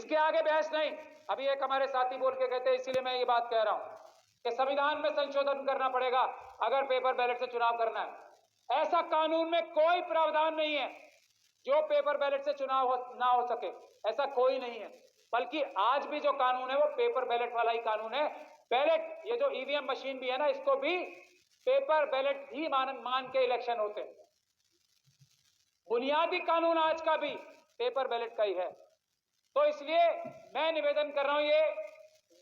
इसके आगे बहस नहीं। अभी एक हमारे साथी बोल के कहते, इसीलिए मैं ये बात कह रहा हूं कि संविधान में संशोधन करना पड़ेगा अगर पेपर बैलेट से चुनाव करना है। ऐसा कानून में कोई प्रावधान नहीं है जो पेपर बैलेट से चुनाव ना हो सके, ऐसा कोई नहीं है। बल्कि आज भी जो कानून है वो पेपर बैलेट वाला ही कानून है। बैलेट, ये जो ईवीएम मशीन भी है ना, इसको भी पेपर बैलेट ही मान के इलेक्शन होते हैं। बुनियादी कानून आज का भी पेपर बैलेट का ही है। तो इसलिए मैं निवेदन कर रहा हूं, ये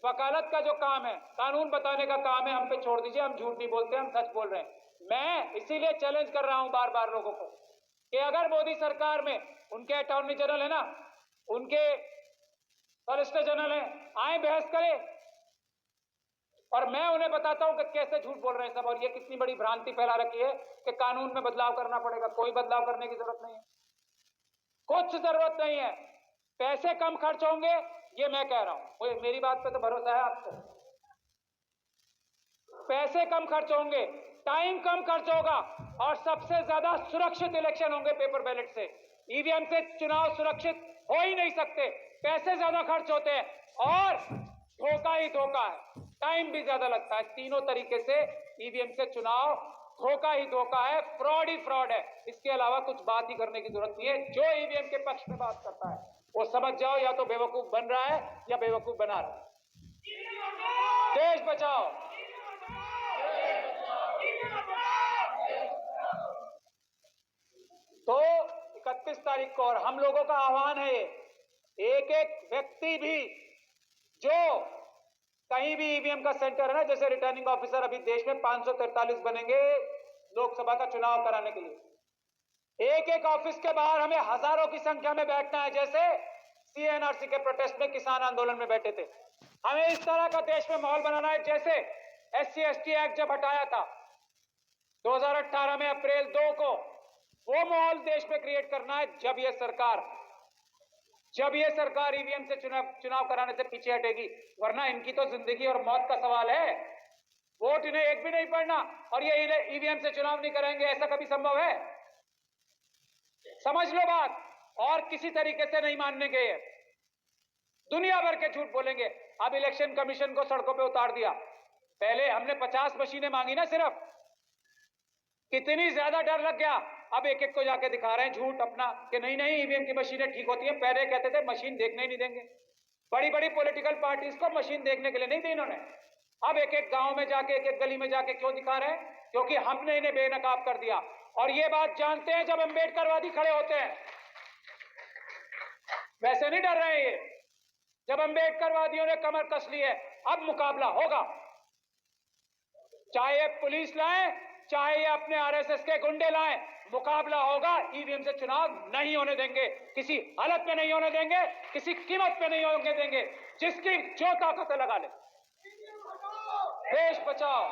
वकालत का जो काम है, कानून बताने का काम है, हम पे छोड़ दीजिए। हम झूठ नहीं बोलते, हम सच बोल रहे हैं। मैं इसीलिए चैलेंज कर रहा हूं बार बार लोगों को कि अगर मोदी सरकार में उनके अटॉर्नी जनरल है ना, उनके सॉलिसिटर जनरल है, आए बहस करें और मैं उन्हें बताता हूं कि कैसे झूठ बोल रहे हैं सब, और ये कितनी बड़ी भ्रांति फैला रखी है कि कानून में बदलाव करना पड़ेगा। कोई बदलाव करने की जरूरत नहीं है, कुछ जरूरत नहीं है। पैसे कम खर्च होंगे, ये मैं कह रहा हूं, मेरी बात पे तो भरोसा है आपको। पैसे कम खर्च होंगे, टाइम कम खर्च होगा और सबसे ज्यादा सुरक्षित इलेक्शन होंगे पेपर बैलेट से। ईवीएम से चुनाव सुरक्षित हो ही नहीं सकते, पैसे ज्यादा खर्च होते हैं और धोखा ही धोखा है, टाइम भी ज्यादा लगता है। तीनों तरीके से ईवीएम से चुनाव धोखा ही धोखा है, फ्रॉड ही फ्रॉड है। इसके अलावा कुछ बात ही करने की जरूरत नहीं है। जो ईवीएम के पक्ष में बात करता है वो समझ जाओ, या तो बेवकूफ बन रहा है या बेवकूफ बना रहा है। देश बचाओ, तो 31 तारीख को, और हम लोगों का आह्वान है ये, एक एक व्यक्ति भी जो कहीं भी ईवीएम का सेंटर है ना, जैसे रिटर्निंग ऑफिसर, अभी देश में 543 बनेंगे लोकसभा का चुनाव कराने के लिए। एक एक ऑफिस के बाहर हमें हजारों की संख्या में बैठना है, जैसे सीएनआरसी के प्रोटेस्ट में, किसान आंदोलन में बैठे थे। हमें इस तरह का देश में माहौल बनाना है, जैसे SC/ST एक्ट जब हटाया था 2018 में अप्रैल 2 को, वो माहौल देश में क्रिएट करना है। जब ये सरकार ईवीएम से चुनाव कराने से पीछे हटेगी, वरना इनकी तो जिंदगी और मौत का सवाल है। वोट इन्हें एक भी नहीं पड़ना और ये ईवीएम से चुनाव नहीं करेंगे, ऐसा कभी संभव है? समझ लो बात, और किसी तरीके से नहीं मानने के। दुनिया भर के झूठ बोलेंगे। अब इलेक्शन कमीशन को सड़कों पे उतार दिया। पहले हमने 50 मशीनें मांगी ना सिर्फ, कितनी ज्यादा डर लग गया। अब एक एक को जाके दिखा रहे हैं झूठ अपना कि नहीं नहीं ईवीएम की मशीनें ठीक होती हैं। पहले कहते थे मशीन देखने ही नहीं देंगे। बड़ी बड़ी पॉलिटिकल पार्टीज को मशीन देखने के लिए नहीं दी इन्होंने। अब एक एक गांव में जाके, एक एक गली में जाके क्यों दिखा रहे हैं? क्योंकि हमने इन्हें बेनकाब कर दिया। और ये बात जानते हैं जब अम्बेडकरवादी खड़े होते हैं, वैसे नहीं डर रहे हैं ये। जब अम्बेडकरवादियों ने कमर कस ली है, अब मुकाबला होगा। चाहे पुलिस लाए, चाहे ये अपने आरएसएस के गुंडे लाए, मुकाबला होगा। ईवीएम से चुनाव नहीं होने देंगे, किसी हालत में नहीं होने देंगे, किसी कीमत पे नहीं होने देंगे। जिसकी जो ताकत लगा ले। देश बचाओ।